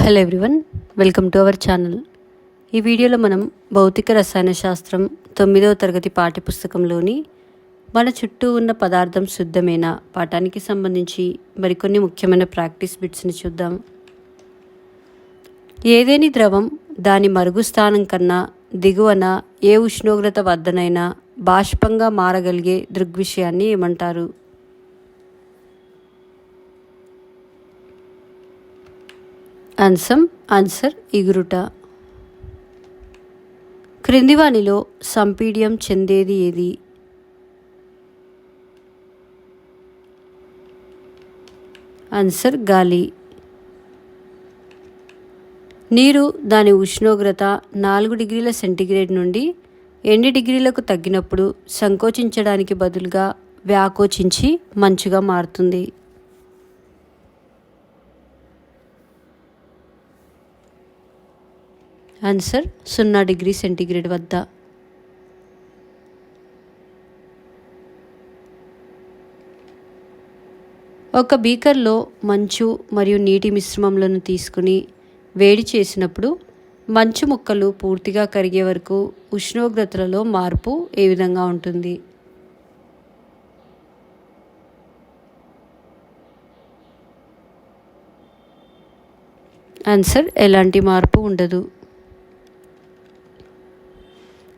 Hello everyone, welcome to our channel. ఈ వీడియోలో మనం భౌతిక రసాయన శాస్త్రం 9వ తరగతి పాఠ్యపుస్తకంలోని మన చుట్టూ ఉన్న పదార్థం శుద్ధమైన పాఠానికి సంబంధించి మరికొన్ని ముఖ్యమైన ప్రాక్టీస్ బిట్స్ని చూద్దాం. ఏదేని ద్రవం దాని మరుగు స్థానం కన్నా దిగువన ఏ ఉష్ణోగ్రత వద్దనైనా బాష్పంగా మారగలిగే దృగ్విషయాన్ని ఏమంటారు? ఆన్సర్ ఎగురుట. క్రింది వానిలో సంపీడ్యం చెందేది ఏది? ఆన్సర్ గాలి. నీరు దాని ఉష్ణోగ్రత 4 డిగ్రీల సెంటీగ్రేడ్ నుండి 8 డిగ్రీలకు తగ్గినప్పుడు సంకోచించడానికి బదులుగా వ్యాకోచించి మంచుగా మారుతుంది. ఆన్సర్ 0 డిగ్రీ సెంటీగ్రేడ్ వద్ద. ఒక బీకర్లో మంచు మరియు నీటి మిశ్రమంలను తీసుకుని వేడి చేసినప్పుడు మంచు ముక్కలు పూర్తిగా కరిగే వరకు ఉష్ణోగ్రతలలో మార్పు ఏ విధంగా ఉంటుంది? ఆన్సర్ ఎలాంటి మార్పు ఉండదు.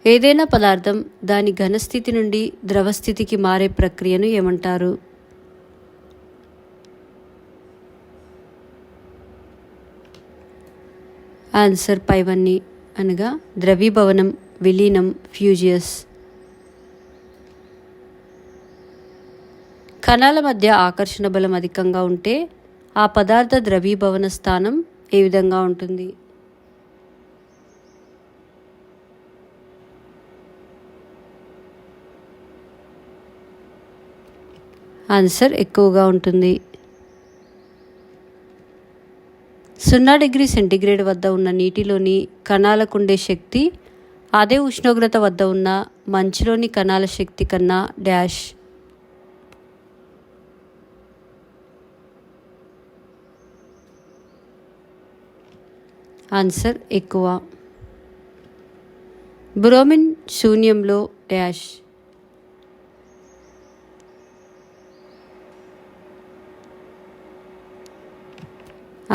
ఏదైనా పదార్థం దాని ఘనస్థితి నుండి ద్రవస్థితికి మారే ప్రక్రియను ఏమంటారు? ఆన్సర్ పైవన్నీ, అనగా ద్రవీభవనం, విలీనం, ఫ్యూజియస్. కణాల మధ్య ఆకర్షణ బలం అధికంగా ఉంటే ఆ పదార్థ ద్రవీభవన స్థానం ఏ విధంగా ఉంటుంది? ఆన్సర్ ఎక్కువగా ఉంటుంది. 0 డిగ్రీ సెంటీగ్రేడ్ వద్ద ఉన్న నీటిలోని కణాలకుండే శక్తి అదే ఉష్ణోగ్రత వద్ద ఉన్న మంచులోని కణాల శక్తి కన్నా డాష్. ఆన్సర్ ఎక్కువ. బ్రోమిన్ శూన్యంలో డాష్.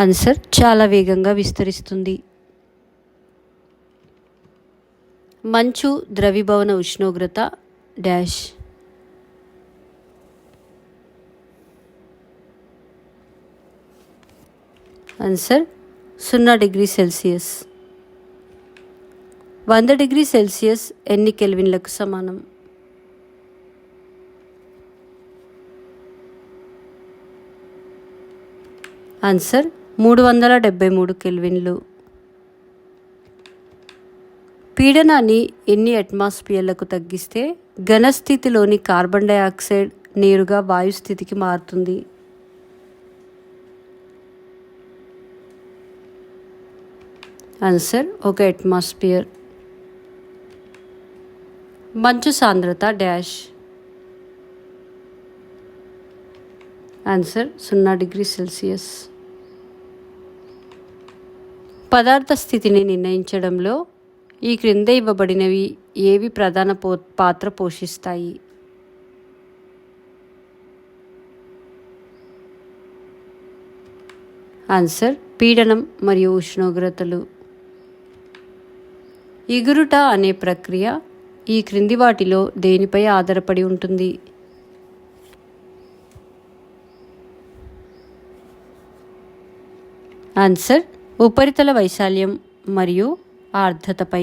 ఆన్సర్ చాలా వేగంగా విస్తరిస్తుంది. మంచు ద్రవీభవన ఉష్ణోగ్రత dash. Answer 0 degree Celsius. 100 degree Celsius ఎన్ని కెల్విన్లకు సమానం? ఆన్సర్ 373 కెల్విన్లు. పీడనాన్ని ఎన్ని అట్మాస్ఫియర్లకు తగ్గిస్తే ఘనస్థితిలోని కార్బన్ డయాక్సైడ్ నేరుగా వాయుస్థితికి మారుతుంది? Answer 1 atmosphere. మంచు సాంద్రత డాష్. Answer 0 degree Celsius. పదార్థ స్థితిని నిర్ణయించడంలో ఈ క్రింద ఇవ్వబడినవి ఏవి ప్రధాన పాత్ర పోషిస్తాయి? ఆన్సర్ పీడనం మరియు ఉష్ణోగ్రతలు. ఎగురుట అనే ప్రక్రియ ఈ క్రింది వాటిలో దేనిపై ఆధారపడి ఉంటుంది? ఆన్సర్ ఉపరితల వైశాల్యం మరియు ఆర్ద్రతపై.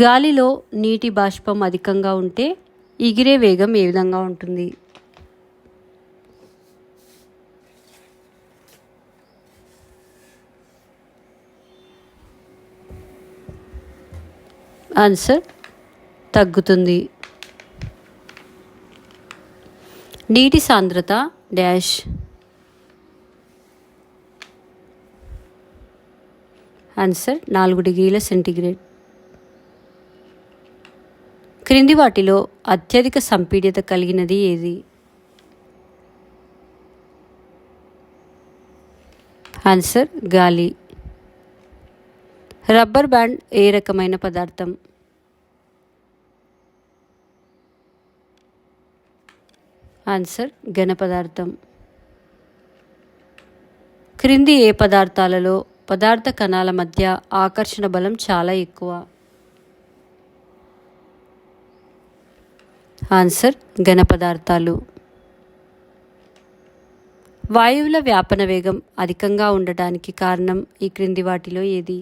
గాలిలో నీటి బాష్పం అధికంగా ఉంటే ఎగిరే వేగం ఏ విధంగా ఉంటుంది? ఆన్సర్ తగ్గుతుంది. నీటి సాంద్రత డాష్. ఆన్సర్ 4 డిగ్రీల సెంటీగ్రేడ్. క్రింది వాటిలో అత్యధిక సంపీడ్యత కలిగినది ఏది? ఆన్సర్ గాలి. రబ్బర్ బ్యాండ్ ఏ రకమైన పదార్థం? ఆన్సర్ ఘన పదార్థం. క్రింది ఏ పదార్థాలలో పదార్థ కణాల మధ్య ఆకర్షణ బలం చాలా ఎక్కువ? ఆన్సర్ ఘన పదార్థాలు. వాయువుల వ్యాపన వేగం అధికంగా ఉండటానికి కారణం ఈ క్రింది వాటిలో ఏది?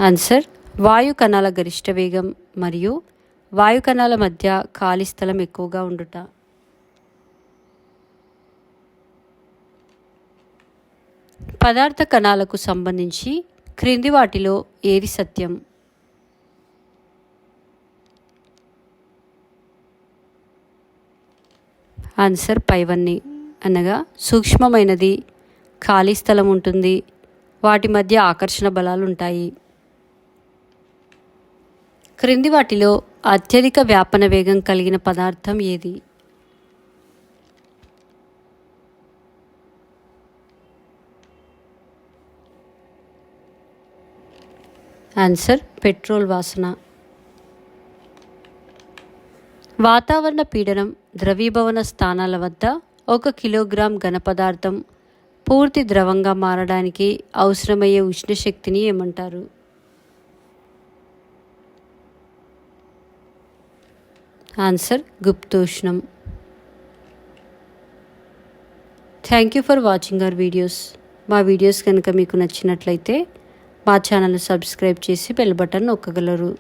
ఆన్సర్ వాయు కణాల గరిష్ట వేగం మరియు వాయు కణాల మధ్య ఖాళీ స్థలం ఎక్కువగా ఉండుట. పదార్థ కణాలకు సంబంధించి క్రింది వాటిలో ఏది సత్యం? ఆన్సర్ పైవన్నీ, అనగా సూక్ష్మమైనది, ఖాళీ స్థలం ఉంటుంది, వాటి మధ్య ఆకర్షణ బలాలు ఉంటాయి. క్రింది వాటిలో అత్యధిక వ్యాపన వేగం కలిగిన పదార్థం ఏది? ఆన్సర్ పెట్రోల్ వాసన. వాతావరణ పీడనం ద్రవీభవన స్థానాల వద్ద 1 కిలోగ్రామ్ ఘన పదార్థం పూర్తి ద్రవంగా మారడానికి అవసరమయ్యే ఉష్ణశక్తిని ఏమంటారు? ఆన్సర్ గుప్తోష్ణం. Thank you for watching our videos. మా వీడియోస్ కనుక మీకు నచ్చినట్లయితే మా ఛానల్ని సబ్స్క్రైబ్ చేసి బెల్ బటన్ నొక్కగలరు.